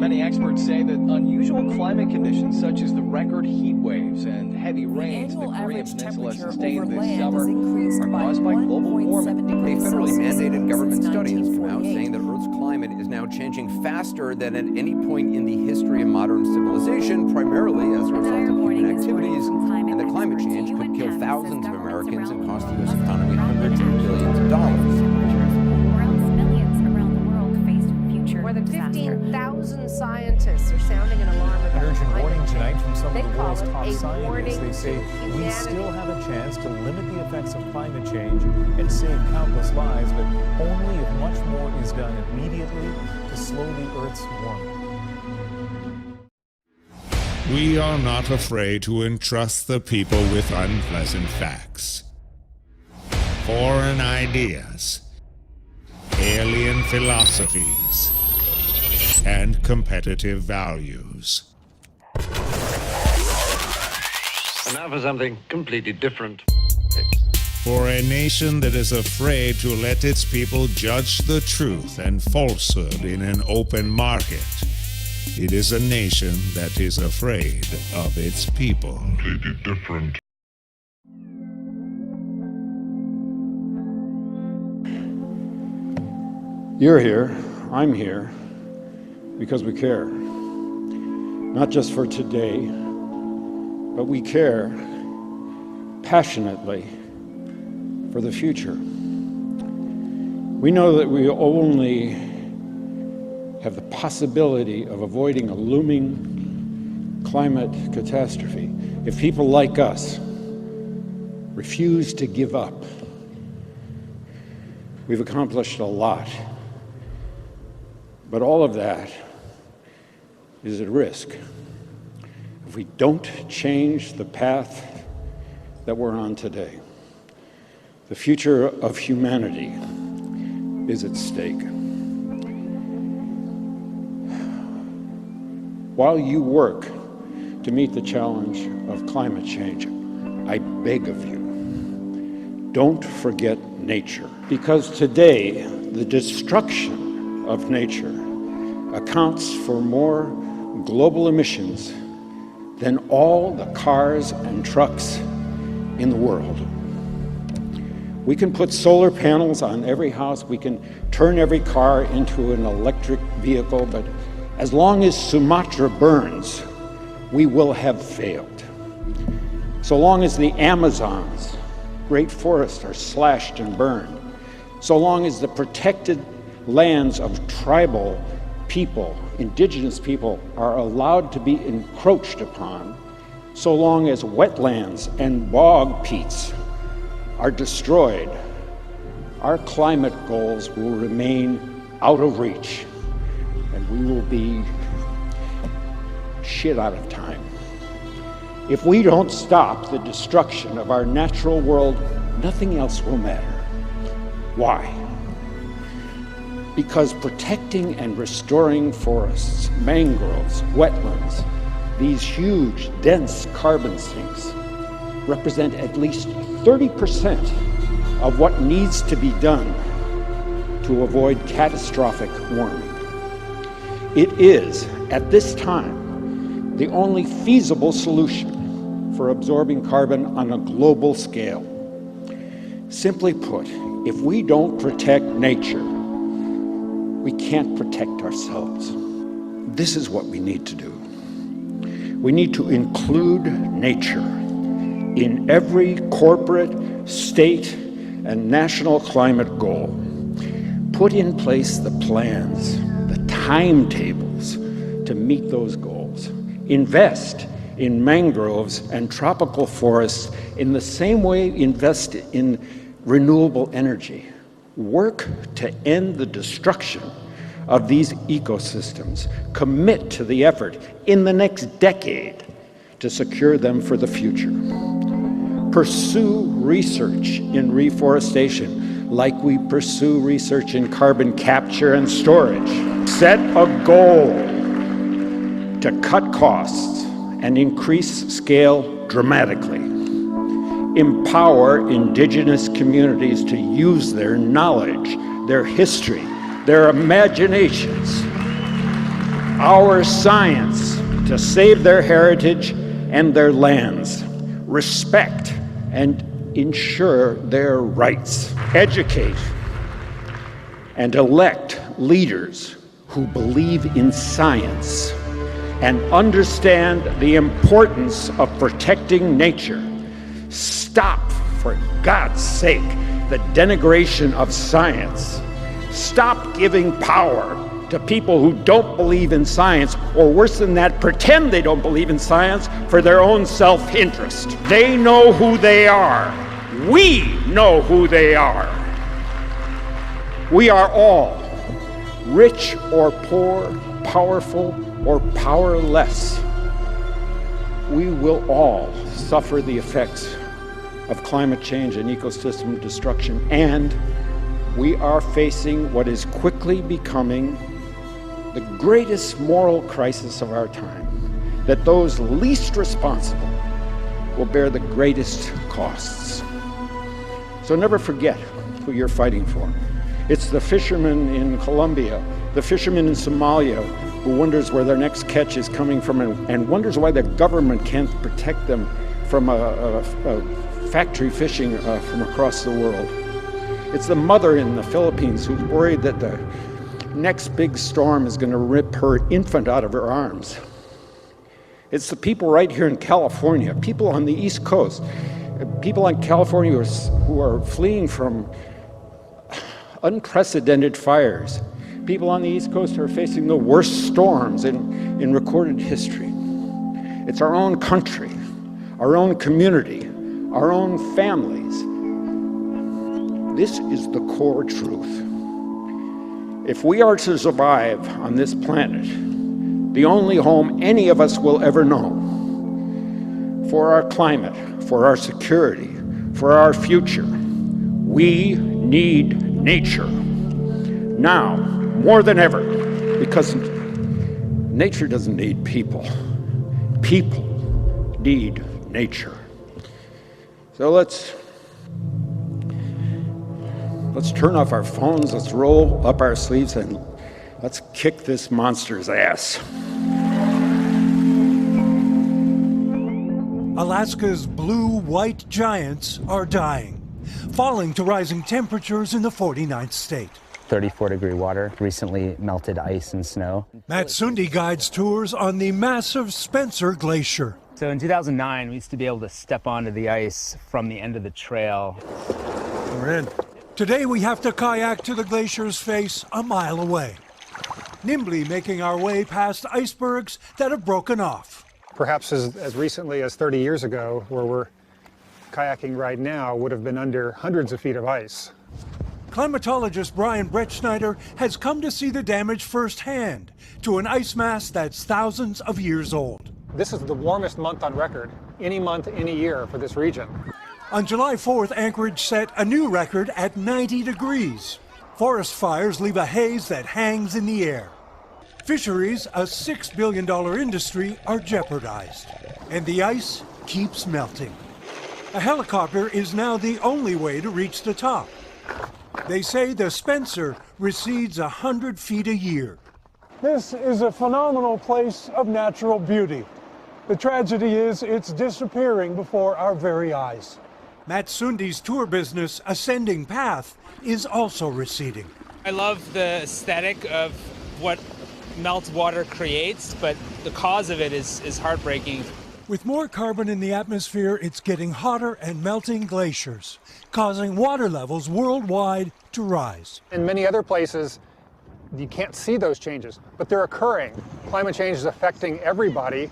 Many experts say that unusual climate conditions such as the record heat waves and heavy rains the Korean Peninsula sustained this summer are caused by global warming. A federally mandated government study has come out saying that Earth's climate is now changing faster than at any point in the history of modern civilization, primarily as a result of human activities. And that climate change could kill thousands of Americans and cost the U.S. economy hundreds of billions of dollars. More than 15,000 scientists are sounding an alarm about an urgent climate warning change. tonight from some They of the call world's it top a scientists. warning They say to we humanity. still have a chance to limit the effects of climate change and save countless lives, but only if much more is done immediately to slow the Earth's warming. We are not afraid to entrust the people with unpleasant facts, foreign ideas, alien philosophies, and competitive values. And now for something completely different. For a nation that is afraid to let its people judge the truth and falsehood in an open market, it is a nation that is afraid of its people. Completely different. You're here, I'm here, because we care. Not just for today, but we care passionately for the future. We know that we only have the possibility of avoiding a looming climate catastrophe if people like us refuse to give up. We've accomplished a lot, but all of that is at risk if we don't change the path that we're on today. The future of humanity is at stake. While you work to meet the challenge of climate change, I beg of you, don't forget nature. Because today, the destruction of nature accounts for more global emissions than all the cars and trucks in the world. We can put solar panels on every house, we can turn every car into an electric vehicle, but as long as Sumatra burns, we will have failed. So long as the Amazon's great forests are slashed and burned, so long as the protected lands of tribal people, indigenous people, are allowed to be encroached upon, so long as wetlands and bog peats are destroyed, our climate goals will remain out of reach, and we will be shit out of time. If we don't stop the destruction of our natural world, nothing else will matter. Why? Because protecting and restoring forests, mangroves, wetlands, these huge, dense carbon sinks represent at least 30% of what needs to be done to avoid catastrophic warming. It is, at this time, the only feasible solution for absorbing carbon on a global scale. Simply put, if we don't protect nature, we can't protect ourselves. This is what we need to do. We need to include nature in every corporate, state, and national climate goal. Put in place the plans, the timetables to meet those goals. Invest in mangroves and tropical forests in the same way invest in renewable energy. Work to end the destruction of these ecosystems. Commit to the effort in the next decade to secure them for the future. Pursue research in reforestation like we pursue research in carbon capture and storage. Set a goal to cut costs and increase scale dramatically. Empower indigenous communities to use their knowledge, their history, their imaginations our science to save their heritage and their lands, respect and ensure their rights, educate and elect leaders who believe in science and understand the importance of protecting nature. Stop, for God's sake, the denigration of science. Stop giving power to people who don't believe in science, or worse than that, pretend they don't believe in science for their own self-interest. They know who they are. We know who they are. We are all, rich or poor, powerful or powerless. We will all suffer the effects of climate change and ecosystem destruction, and we are facing what is quickly becoming the greatest moral crisis of our time, that those least responsible will bear the greatest costs. So never forget who you're fighting for. It's the fisherman in Colombia, the fisherman in Somalia, who wonders where their next catch is coming from and wonders why the government can't protect them from a factory fishing from across the world. It's the mother in the Philippines who's worried that the next big storm is going to rip her infant out of her arms. It's the people right here in California, people on the East Coast, people in California who are fleeing from unprecedented fires. People on the East Coast are facing the worst storms in recorded history. It's our own country, our own community, our own families. This is the core truth. If we are to survive on this planet, the only home any of us will ever know, for our climate, for our security, for our future, we need nature. Now, more than ever, because nature doesn't need people. People need nature. So let's turn off our phones, let's roll up our sleeves, and let's kick this monster's ass. Alaska's blue-white giants are dying, falling to rising temperatures in the 49th state. 34-degree water, recently melted ice and snow. Matt Sunde guides tours on the massive Spencer Glacier. So in 2009, we used to be able to step onto the ice from the end of the trail. We're in. Today we have to kayak to the glacier's face a mile away, nimbly making our way past icebergs that have broken off. Perhaps as recently as 30 years ago, where we're kayaking right now, would have been under hundreds of feet of ice. Climatologist Brian Bretschneider has come to see the damage firsthand to an ice mass that's thousands of years old. This is the warmest month on record, any month, any year for this region. On July 4th, Anchorage set a new record at 90 degrees. Forest fires leave a haze that hangs in the air. Fisheries, a $6 billion industry, are jeopardized. And the ice keeps melting. A helicopter is now the only way to reach the top. They say the Spencer recedes 100 feet a year. This is a phenomenal place of natural beauty. The tragedy is it's disappearing before our very eyes. Matt Sunde's tour business, Ascending Path, is also receding. I love the aesthetic of what melted water creates, but the cause of it is heartbreaking. With more carbon in the atmosphere, it's getting hotter and melting glaciers, causing water levels worldwide to rise. In many other places, you can't see those changes, but they're occurring. Climate change is affecting everybody.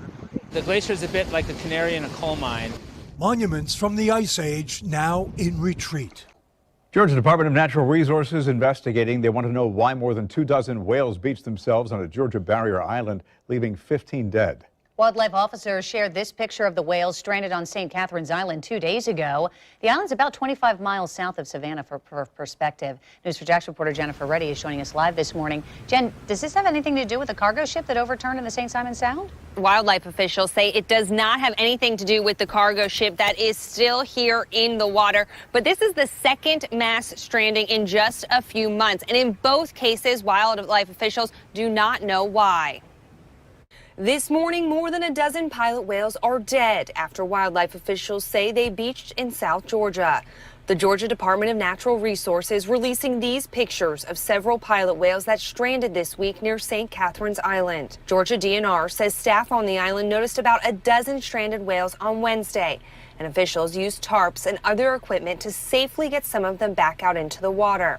The glacier is a bit like the canary in a coal mine. Monuments from the Ice Age now in retreat. Georgia Department of Natural Resources investigating. They want to know why more than 24 whales beached themselves on a Georgia barrier island, leaving 15 dead. Wildlife officers shared this picture of the whales stranded on St. Catharines Island 2 days ago. The island's about 25 miles south of Savannah for perspective. News4Jax reporter Jennifer Reddy is joining us live this morning. Jen, does this have anything to do with the cargo ship that overturned in the St. Simon Sound? Wildlife officials say it does not have anything to do with the cargo ship that is still here in the water. But this is the second mass stranding in just a few months. And in both cases, wildlife officials do not know why. This morning, more than a dozen pilot whales are dead after wildlife officials say they beached in South Georgia. The Georgia Department of Natural Resources releasing these pictures of several pilot whales that stranded this week near St. Catharines Island. Georgia DNR says staff on the island noticed about a dozen stranded whales on Wednesday, and officials used tarps and other equipment to safely get some of them back out into the water.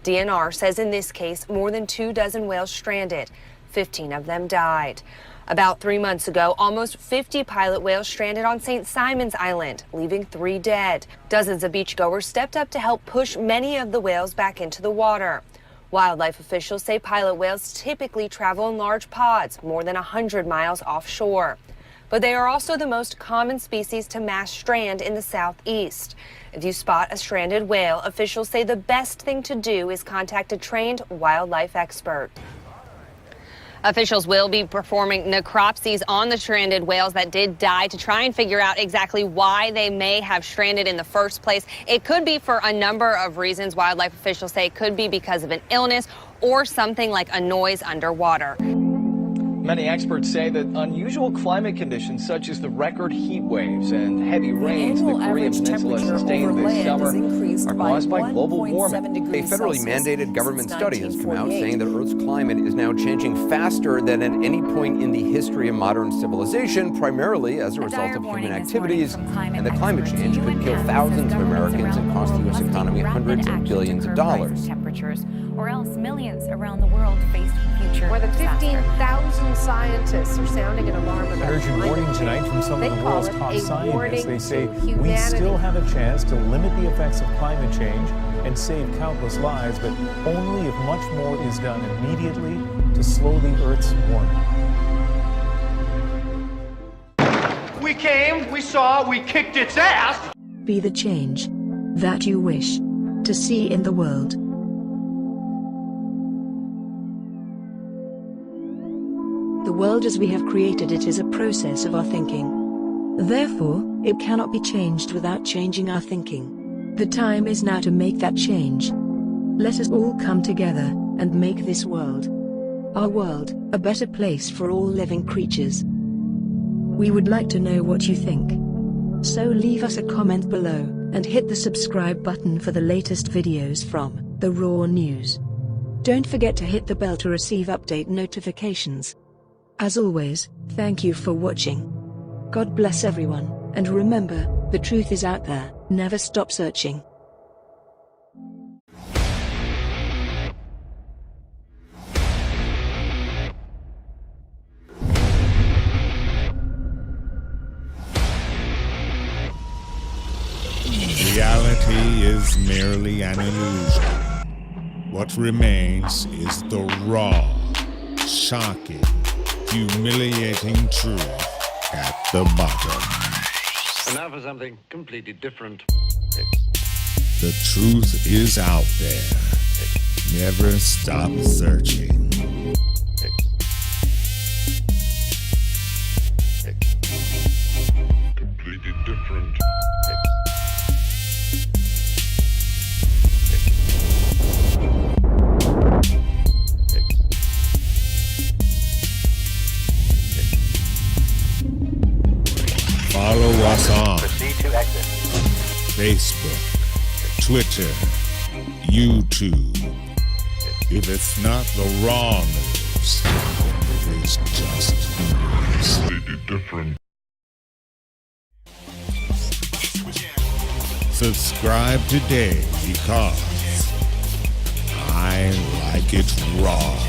DNR says in this case, more than 24 whales stranded. 15 of them died. About 3 months ago, almost 50 pilot whales stranded on St. Simon's Island, leaving 3 dead. Dozens of beachgoers stepped up to help push many of the whales back into the water. Wildlife officials say pilot whales typically travel in large pods, more than 100 miles offshore. But they are also the most common species to mass strand in the southeast. If you spot a stranded whale, officials say the best thing to do is contact a trained wildlife expert. Officials will be performing necropsies on the stranded whales that did die to try and figure out exactly why they may have stranded in the first place. It could be for a number of reasons. Wildlife officials say it could be because of an illness or something like a noise underwater. Many experts say that unusual climate conditions such as the record heat waves and heavy rains the Korean Peninsula sustained this summer are caused by global warming. A federally mandated government study has come out saying that Earth's climate is now changing faster than at any point in the history of modern civilization, primarily as a result of human activities, and that climate change could kill thousands of Americans and cost the U.S. economy hundreds of billions of dollars. Temperatures, or else millions around the world face future More than disaster. 15,000 scientists are sounding an alarm about An urgent climate warning tonight change. from some They of the call world's it top a scientists. warning They say to we humanity. still have a chance to limit the effects of climate change and save countless lives, but only if much more is done immediately to slow the Earth's warming. We came, we saw, we kicked its ass. Be the change that you wish to see in the world. The world as we have created it is a process of our thinking. Therefore, it cannot be changed without changing our thinking. The time is now to make that change. Let us all come together and make this world, our world, a better place for all living creatures. We would like to know what you think. So leave us a comment below and hit the subscribe button for the latest videos from The Raw News. Don't forget to hit the bell to receive update notifications. As always, thank you for watching. God bless everyone, and remember, the truth is out there. Never stop searching. Reality is merely an illusion. What remains is the raw, shocking, humiliating truth at the bottom. And now for something completely different. The truth is out there. Never stop searching. Completely different. Follow us on Facebook, Twitter, YouTube. If it's not the raw news, it is just news. Completely different. Subscribe today because I like it raw.